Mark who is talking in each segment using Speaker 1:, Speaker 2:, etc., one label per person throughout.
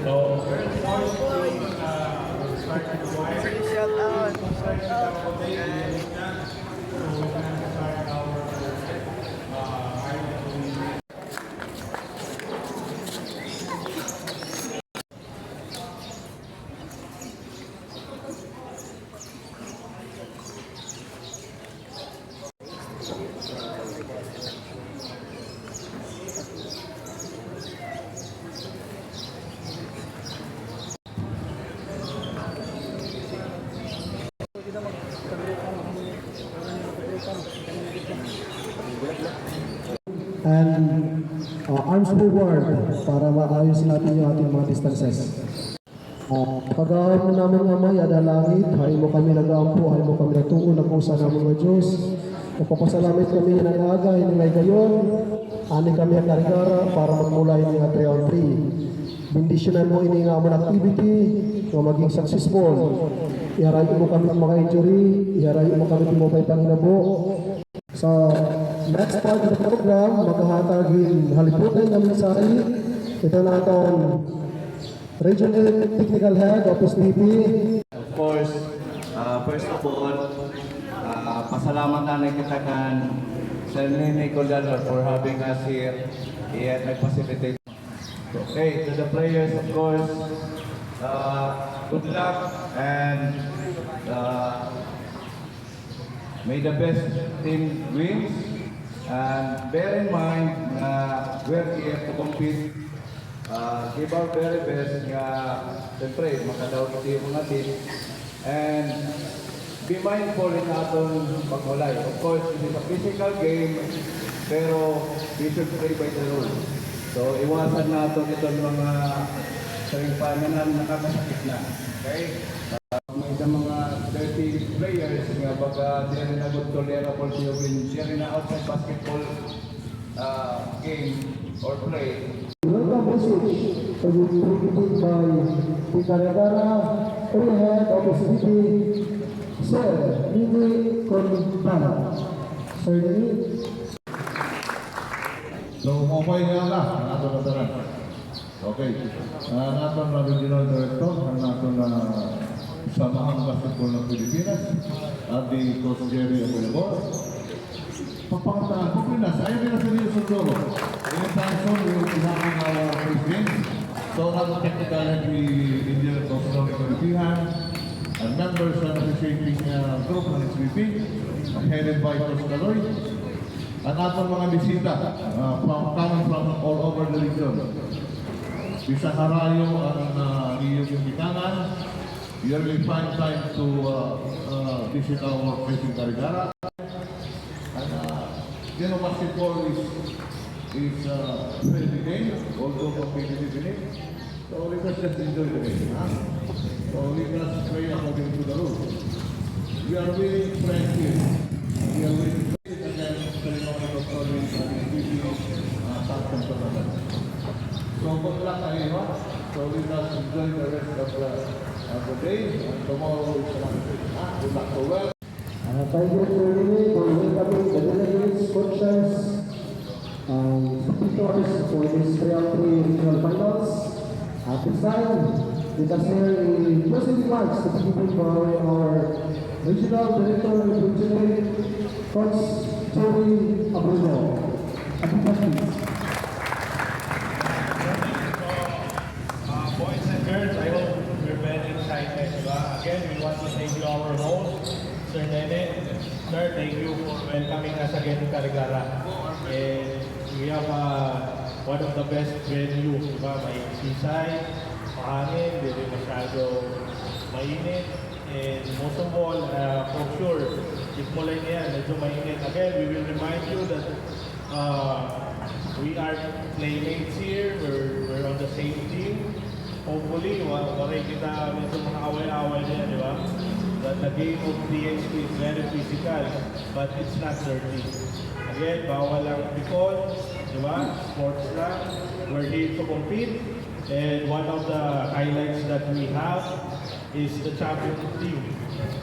Speaker 1: So, first boys, please start to go ahead.
Speaker 2: Shout out.
Speaker 1: So, we can start our highlight.
Speaker 3: And arms forward para maayos natin yung ating mga distances. Pag-aaway mo namin ng Amay, ada langit, hay mo kami nag-aampo, hay mo kami natuon, nag-usa namin ng Diyos. Nagpapasalamit kami ng aga, hindi ngay gayon. Ani kami ang karigara para magmula yung mga 3-on-3. Bindisyonan mo ini nga amon activity, na maging successful. Iharayo mo kami mga injury, iharayo mo kami timupay panginabo. So, next part of the program, maghahatag yung haliputan ng mensahe. Ito na itong Regional Technical Head, Office VP.
Speaker 4: Of course, first of all, pasalamat na kita kan Sir Nene Coldador for having us here and nag-facilitate. Okay, to the players, of course, good luck and may the best team wins. And bear in mind, we're here to compete. Give our very best nga siyempre makadaw ito yung mga team. And be mindful in atong pagwalay. Of course, it is a physical game, pero we should play by the rules. So, iwasan natin itong mga saring na nakakasakit na. Okay? May mga 30 players nga baga di rin na good tolerable to yung di na outside basketball game or play.
Speaker 3: Welcome message to be presented by the Karagara Head Office VP, Sir Nini Corbana. Sir Nini.
Speaker 5: So, okay nga na, nato na taran. Okay. Nato na Regional Director, nato na Samahang Basketball ng Pilipinas, at di Coach Jerry Apoyabor. Pagpangataan ko Pinas, ayaw nila sa Rio Sundoro. Anytime soon, we will be having our first games. So, nato technical head ni Indian Coach Jerry Apoyabor, and members of the officiating group ng SVP, headed by Coach Caloy. At atong mga bisita coming from all over the region. Bisa harayo ang iyong gitangan. You will find time to visit our place in Karigara. And basketball is very big game, although competitive game. So let us just enjoy the game. So let us play according to the rules. We are winning friends here. We are winning. So good luck everyone. So let us enjoy the rest of the day and tomorrow is another day. Good luck to well.
Speaker 3: Thank you for welcoming the delegates, coaches, speakers for this 3-on-3 regional finals. At this time, let us hear a closing remarks to be given by our Regional Director of Regional Coach Joey Abrino.
Speaker 1: Boys and girls, I hope you're very excited. Again, we want to thank you, our host, Sir Nene. Sir, thank you for welcoming us again to Karigara. And we have one of the best venues, may seaside, mahangin, hindi rin masyado mainit. And most of all, for sure, if mulay niya, medyo mainit. Again, we will remind you that we are playmates here, we're on the same team. Hopefully, waray kita medyo makaaway-away niya, di ba? That the game of DHP is very physical, but it's not dirty. Again, bawal lang pikon, di ba? Sports lang. We're here to compete. And one of the highlights that we have is the champion team.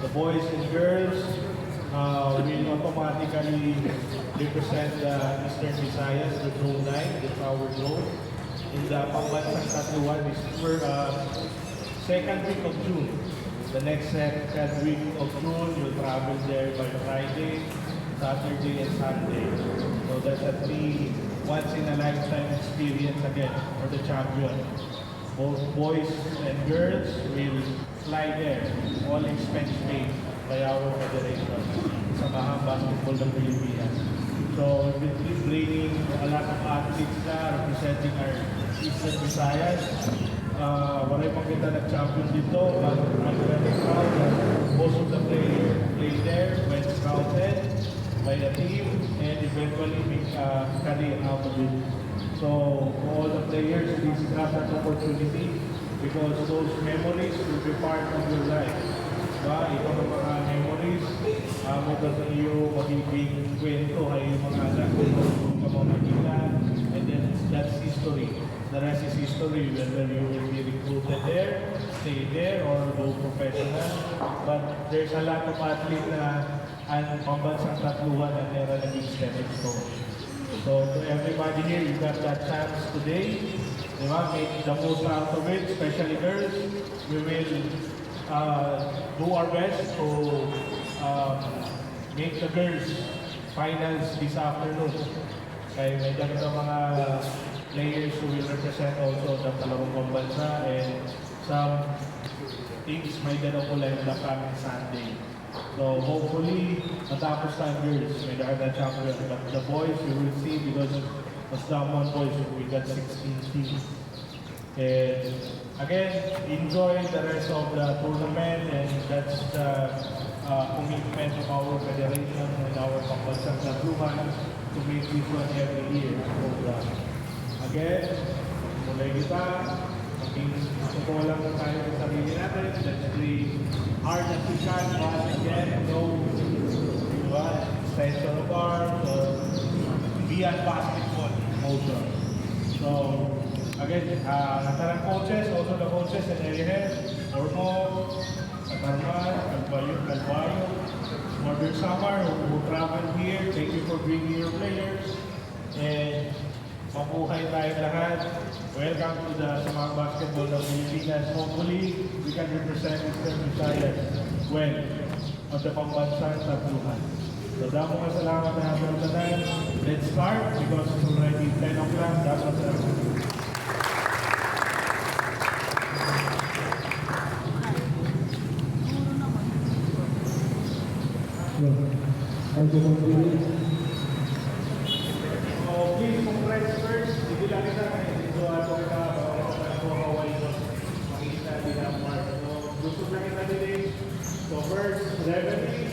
Speaker 1: The boys and girls will automatically represent the Eastern Visayas, the Zone 9, the Power Zone. In the pambansang tatluhan is second week of June. The next second week of June, you'll travel there by Friday, Saturday, and Sunday. So that's a once-in-a-lifetime experience again for the champion. Both boys and girls will fly there, all expense paid by our federation, Samahang Basketball ng Pilipinas. So we'll be bringing a lot of athletes na representing our Eastern Visayas. Wala pang kita nag-champion dito, but I'm very proud that most of the players play there when scouted by the team and eventually make a career out of it. So for all the players, this is not an opportunity because those memories will be part of your life. Ito ang mga memories, maganda iyo magiging kwento ay yung mga anak ko sa mga Manila, and then that's history. The rest is history, whether you will be recruited there, stay there, or go professional. But there's a lot of athletes na ang pambansang tatluhan na meron naging stepping stone. So to everybody here, you got that chance today. Diba? Make the most out of it, especially girls. We will do our best to make the girls finals this afternoon. Kaya may ganito mga players who will represent also the dalawang pambansa, and some teams may ganito po lang the coming Sunday. So hopefully, matapos tayo girls, may the champion. But the boys, you will see because of someone boys, we got 16 teams. And again, enjoy the rest of the tournament, and that's the commitment of our federation and our pambansang tatluhan to make this one every year program. Again, mulay kita, maging totoo lang tayo sa sarili natin. Let's play hard as we can, but again, no extension of arms or beyond basketball motion. So, again, natarang coaches, also the coaches and area heads, Ormo, Katarman, Calvayo, Mother Samar, who traveled here, thank you for bringing your players. And mabuhay tayo lahat. Welcome to the Samahang Basketball ng Pilipinas. Hopefully, we can represent Eastern Visayas well on the pambansang tatluhan. So, damo nga salamat na natin sa time. Let's start because it's already 10 o'clock. That's what's happening.
Speaker 3: Thank you, Mr.
Speaker 1: So, please, congrats first. Hindi lang kita ngayon. Dito ako kita. Ako Hawaii ko. Makikita din ang mark. So, gusto lang kita din. So, first, revenue.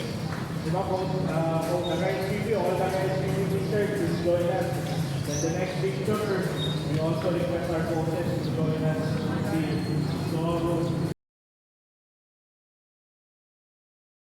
Speaker 1: Diba kung naka-SPV, all naka-SPV research is join us. Then the next picture, we also request our coaches